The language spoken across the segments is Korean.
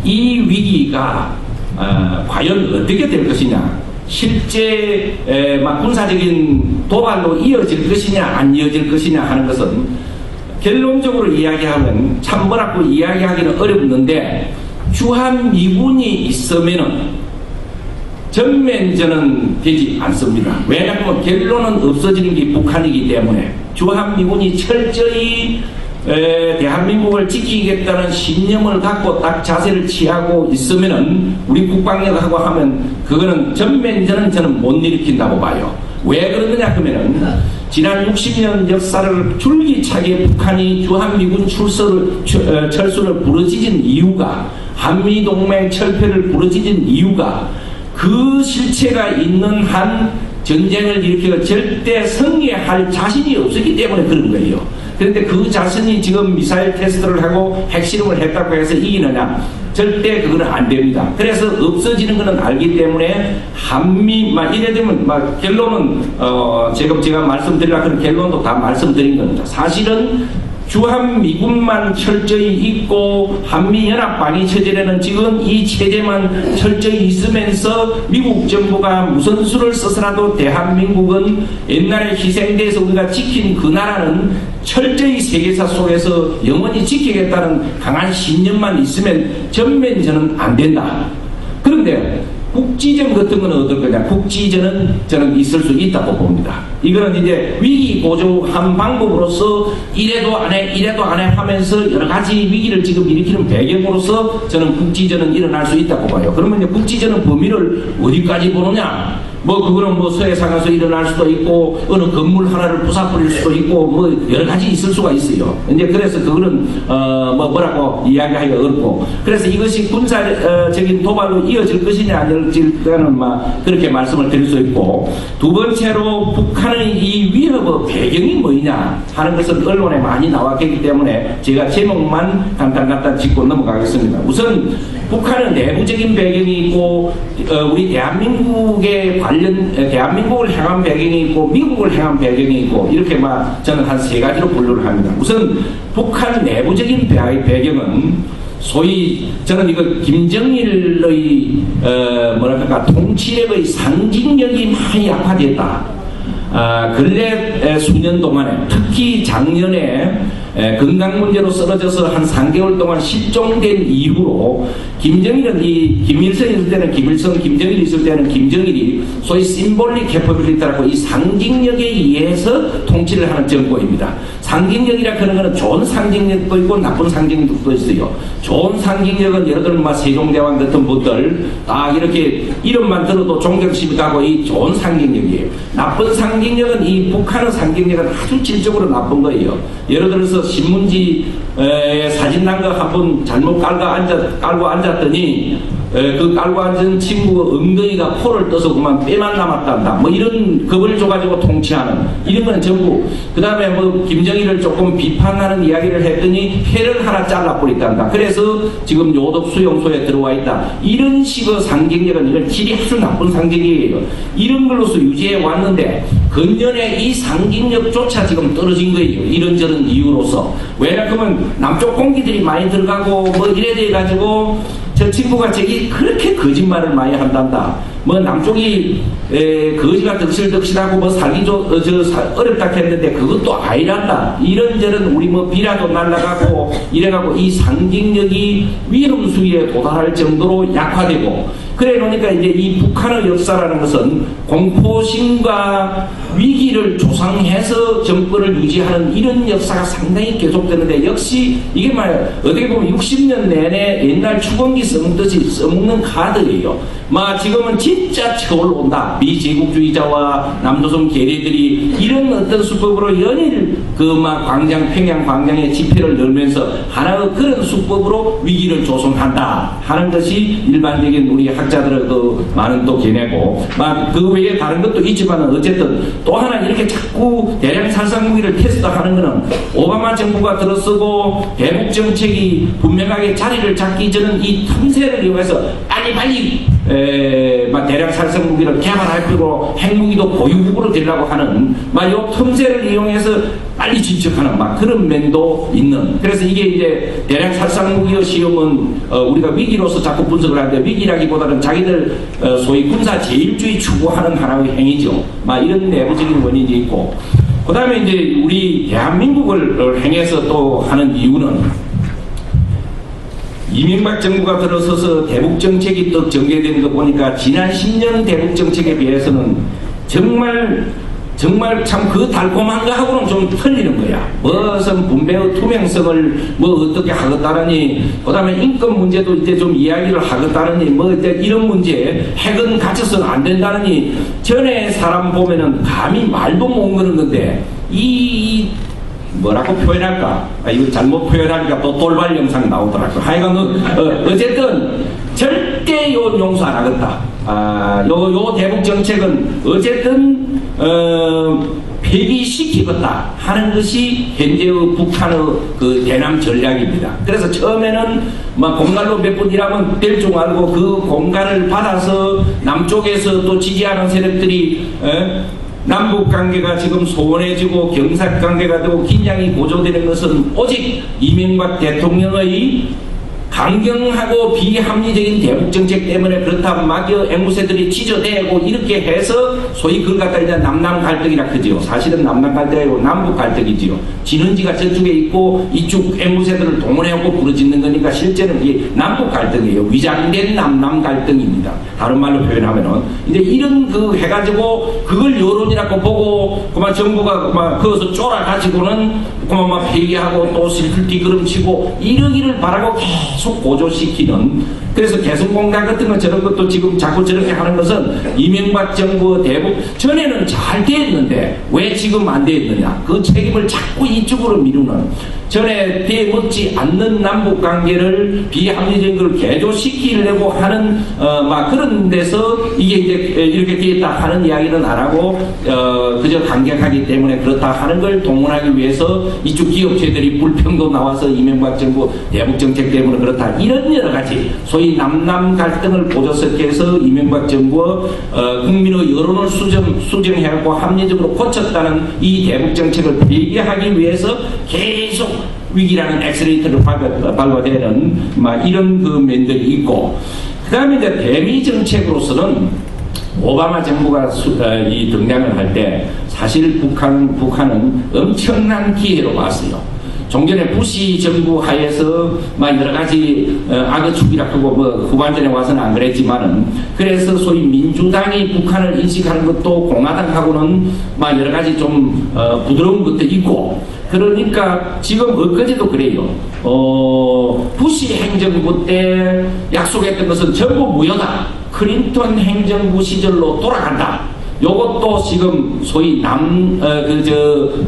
이 위기가 과연 어떻게 될 것이냐, 실제 막 군사적인 도발로 이어질 것이냐 안 이어질 것이냐 하는 것은 결론적으로 이야기하면 참 뭐라고 이야기하기는 어렵는데, 주한미군이 있으면은 전면전은 되지 않습니다. 왜냐하면 결론은 없어지는 게 북한이기 때문에 주한미군이 철저히 대한민국을 지키겠다는 신념을 갖고 딱 자세를 취하고 있으면은 우리 국방력하고 하면 그거는 전면전은 저는 못 일으킨다고 봐요. 왜 그러느냐 하면은 지난 60년 역사를 줄기차게 북한이 주한미군 철수를 부르짖은 이유가, 한미동맹 철폐를 부르짖은 이유가 그 실체가 있는 한 전쟁을 일으켜 절대 승리할 자신이 없었기 때문에 그런 거예요. 그런데 그 자신이 지금 미사일 테스트를 하고 핵실험을 했다고 해서 이기느냐? 절대 그거는 안 됩니다. 그래서 없어지는 것은 알기 때문에 한미 이래 되면 결론은 제가 말씀드리려고 하는 결론도 다 말씀드린 겁니다. 사실은 주한미군만 철저히 있고 한미연합방위 체제라는 지금 이 체제만 철저히 있으면서 미국 정부가 무슨 수를 써서라도 대한민국은 옛날에 희생돼서 우리가 지킨 그 나라는 철저히 세계사 속에서 영원히 지키겠다는 강한 신념만 있으면 전면전은 안 된다. 그런데 국지전 같은 건 어떨 거냐? 국지전은 저는 있을 수 있다고 봅니다. 이거는 이제 위기 고조한 방법으로서 이래도 안 해, 이래도 안 해 하면서 여러 가지 위기를 지금 일으키는 배경으로서 저는 국지전은 일어날 수 있다고 봐요. 그러면 이제 국지전은 범위를 어디까지 보느냐? 그거는 서해상에서 일어날 수도 있고, 어느 건물 하나를 부숴버릴 수도 있고, 여러 가지 있을 수가 있어요. 이제 그래서 그거는, 뭐라고 이야기하기가 어렵고. 그래서 이것이 군사적인 도발로 이어질 것이냐, 안 이어질까는 그렇게 말씀을 드릴 수 있고, 두 번째로 북한의 이 위협의 배경이 뭐냐 하는 것은 언론에 많이 나왔기 때문에 제가 제목만 간단 짚고 넘어가겠습니다. 우선, 북한은 내부적인 배경이 있고, 우리 대한민국의 대한민국을 향한 배경이 있고, 미국을 향한 배경이 있고, 이렇게 저는 한 세 가지로 분류를 합니다. 우선, 북한 내부적인 배경은 소위, 저는 이거 김정일의, 통치력의 상징력이 많이 약화됐다. 근래 수년 동안에, 특히 작년에 건강 문제로 쓰러져서 한 3개월 동안 실종된 이후로 김정일은 김일성이 있을 때는 김일성, 김정일이 있을 때는 김정일이 소위 심볼릭 캐퍼빌리티라고 이 상징력에 의해서 통치를 하는 정권입니다. 상징력이라 하는 것은 좋은 상징력도 있고 나쁜 상징력도 있어요. 좋은 상징력은 예를 들면 세종대왕 같은 분들 딱 이렇게 이름만 들어도 존경심이 가고 이 좋은 상징력이에요. 나쁜 상징력은 이 북한의 상징력은 아주 질적으로 나쁜 거예요. 예를 들어서 신문지에 사진 난 거 한 번 잘못 깔고 앉았더니 그 깔고 앉은 친구 엉덩이가 코를 떠서 그만 뼈만 남았단다. 이런 겁을 줘가지고 통치하는 이런 거는 전부. 그 다음에 김정일을 조금 비판하는 이야기를 했더니 폐를 하나 잘라버렸단다. 그래서 지금 요독 수용소에 들어와 있다. 이런 식의 상징력은 이건 질이 아주 나쁜 상징이에요. 이런 걸로서 유지해 왔는데 근년에 이 상징력조차 지금 떨어진 거예요. 이런저런 이유로서. 왜냐하면 남쪽 공기들이 많이 들어가고 이래 돼가지고 저 친구가 저기 그렇게 거짓말을 많이 한단다. 남쪽이 거지가 덕실덕실하고 살기 어렵다 했는데 그것도 아니란다. 이런저런 우리 비라도 날아가고 이래가고 이 상징력이 위험수위에 도달할 정도로 약화되고 그래 놓으니까 이제 이 북한의 역사라는 것은 공포심과 위기를 조성해서 정권을 유지하는 이런 역사가 상당히 계속되는데 역시 이게 어떻게 보면 60년 내내 옛날 추건기 써먹듯이 써먹는 카드예요. 지금은 진짜 처올 온다. 미제국주의자와 남조선 계리들이 이런 어떤 수법으로 연일 평양 광장에 집회를 열면서 하나의 그런 수법으로 위기를 조성한다 하는 것이 일반적인 우리 학자들의 많은 또 견해고 그 외에 다른 것도 있지만 어쨌든 또 하나 이렇게 자꾸 대량 살상무기를 테스트하는 것은 오바마 정부가 들어서고 대북 정책이 분명하게 자리를 잡기 전은 이 틈새를 이용해서 빨리 대량 살상 무기를 개발할 거고 핵무기도 보유국으로 되려고 하는 이 틈새를 이용해서 빨리 진척하는 막 그런 면도 있는. 그래서 이게 이제 대량 살상무기의 시험은 우리가 위기로서 자꾸 분석을 하는데 위기라기보다는 자기들 소위 군사 제일주의 추구하는 하나의 행위죠. 막 이런 내부적인 원인이 있고, 그 다음에 이제 우리 대한민국을 행해서 또 하는 이유는 이명박 정부가 들어서서 대북 정책이 또 전개된 거 보니까 지난 10년 대북 정책에 비해서는 정말 참 그 달콤한 거 하고는 좀 틀리는 거야. 무슨 분배의 투명성을 뭐 어떻게 하겠다느니, 그 다음에 인권 문제도 이제 좀 이야기를 하겠다느니, 뭐 이제 이런 문제, 핵은 갇혀서는 안 된다느니, 전에 사람 보면은 감히 말도 못 거는 건데, 뭐라고 표현할까? 이거 잘못 표현하니까 또 돌발 영상 나오더라고. 하여간 어쨌든 절대 용서 안 하겠다. 요 대북 정책은 어쨌든 폐기시키겠다 하는 것이 현재의 북한의 그 대남 전략입니다. 그래서 처음에는 막 공갈로 몇 번 일하면 될 줄 알고 그 공갈을 받아서 남쪽에서 또 지지하는 세력들이 남북관계가 지금 소원해지고 경사관계가 되고 긴장이 고조되는 것은 오직 이명박 대통령의 강경하고 비합리적인 대북정책 때문에 그렇다면 막여 앵무새들이 찢어대고 이렇게 해서 소위 그걸 갖다 이제 남남 갈등이라 그지요. 사실은 남남 갈등이 아니고 남북 갈등이지요. 진원지가 저쪽에 있고 이쪽 앵무새들을 동원해오고 부르짖는 거니까 실제는 이게 남북 갈등이에요. 위장된 남남 갈등입니다. 다른 말로 표현하면은 이제 이런 그 해가지고 그걸 여론이라고 보고 그만 정부가 그만 거기서 쫄아가지고는 그만 막 회의하고 또 슬플 뒤걸음치고 이러기를 바라고 계속 고조시키는. 그래서 개성공단 같은 거 저런 것도 지금 자꾸 저렇게 하는 것은 이명박 정부 대북 전에는 잘 됐는데 왜 지금 안 됐느냐, 그 책임을 자꾸 이쪽으로 미루는, 전에 대먹지 않는 남북관계를 비합리적인 걸 개조시키려고 하는 막 그런 데서 이게 이제 이렇게 됐다 하는 이야기는 안 하고 그저 강경하기 때문에 그렇다 하는 걸 동원하기 위해서 이쪽 기업체들이 불평도 나와서 이명박 정부 대북 정책 때문에 그렇다, 이런 여러 가지 소위 남남 갈등을 고조시켜서 이명박 정부 국민의 여론을 수정해갖고 합리적으로 고쳤다는 이 대북 정책을 폐기하기 위해서 계속 위기라는 엑셀레이터를 밟아대는 이런 그 면들이 있고, 그 다음에 이제 대미 정책으로서는 오바마 정부가 이 등장을 할 때 사실 북한은 엄청난 기회로 봤어요. 종전에 부시 정부 하에서 여러 가지 악의축이라 하고 후반전에 와서는 안 그랬지만은, 그래서 소위 민주당이 북한을 인식하는 것도 공화당하고는 여러 가지 좀 부드러운 것도 있고, 그러니까 지금 엊그제도 그래요. 부시 행정부 때 약속했던 것은 전부 무효다. 클린턴 행정부 시절로 돌아간다. 요것도 지금 소위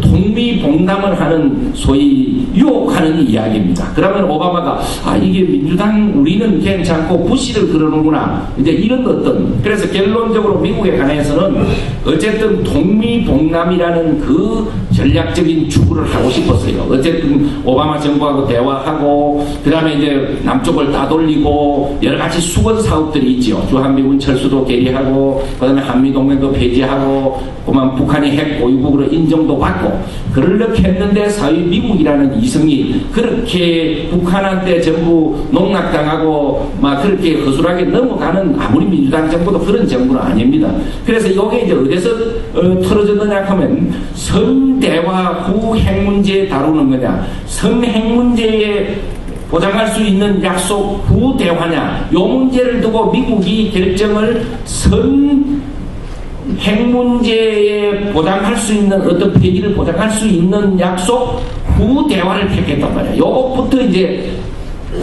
통미봉남을 하는 소위 유혹하는 이야기입니다. 그러면 오바마가 이게 민주당 우리는 괜찮고 부시를 그러는구나, 이제 이런 어떤, 그래서 결론적으로 미국에 관해서는 어쨌든 통미봉남이라는 그 전략적인 추구를 하고 싶었어요. 어쨌든 오바마 정부하고 대화하고 그 다음에 이제 남쪽을 따돌리고 여러 가지 수건 사업들이 있죠. 주한미군 철수도 계리하고 그 다음에 한미동맹도 폐지하고 그만 북한이 핵 보유국으로 인정도 받고 그러려고 했는데 사회 미국이라는 이성이 그렇게 북한한테 전부 농락당하고 그렇게 허술하게 넘어가는 아무리 민주당 정부도 그런 정부는 아닙니다. 그래서 이게 이제 어디서 틀어졌느냐 하면 성대화 후 핵 문제 다루는 거냐, 성핵 문제에 보장할 수 있는 약속 후 대화냐, 요 문제를 두고 미국이 결정을 핵 문제에 보장할 수 있는 어떤 폐기를 보장할 수 있는 약속 후 대화를 택했단 말이야. 요것부터 이제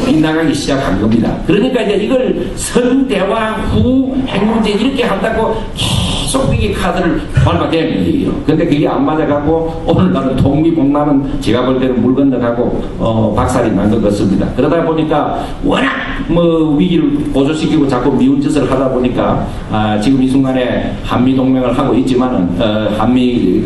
빗나가기 시작한 겁니다. 그러니까 이제 이걸 선대화 후 핵 문제 이렇게 한다고 계속 이게 카드를 밟아대는 얘기예요. 근데 그게 안 맞아갖고 오늘날은 통미봉남은 제가 볼 때는 물 건너가고 박살이 난 것 같습니다. 그러다 보니까 워낙 위기를 고조시키고 자꾸 미운 짓을 하다 보니까 지금 이 순간에 한미동맹을 하고 있지만은 한미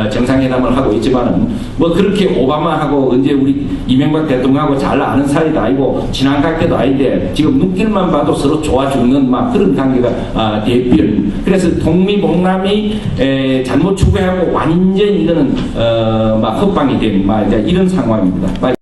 정상회담을 하고 있지만은 그렇게 오바마하고 언제 우리 이명박 대통령하고 잘 아는 사이도 아니고 친한 관계도 아닌데 지금 눈길만 봐도 서로 좋아 죽는 그런 관계가 대변. 그래서 통미봉남이 잘못 추구하고 완전 이거는 막 헛방이 된 이제 이런 상황입니다.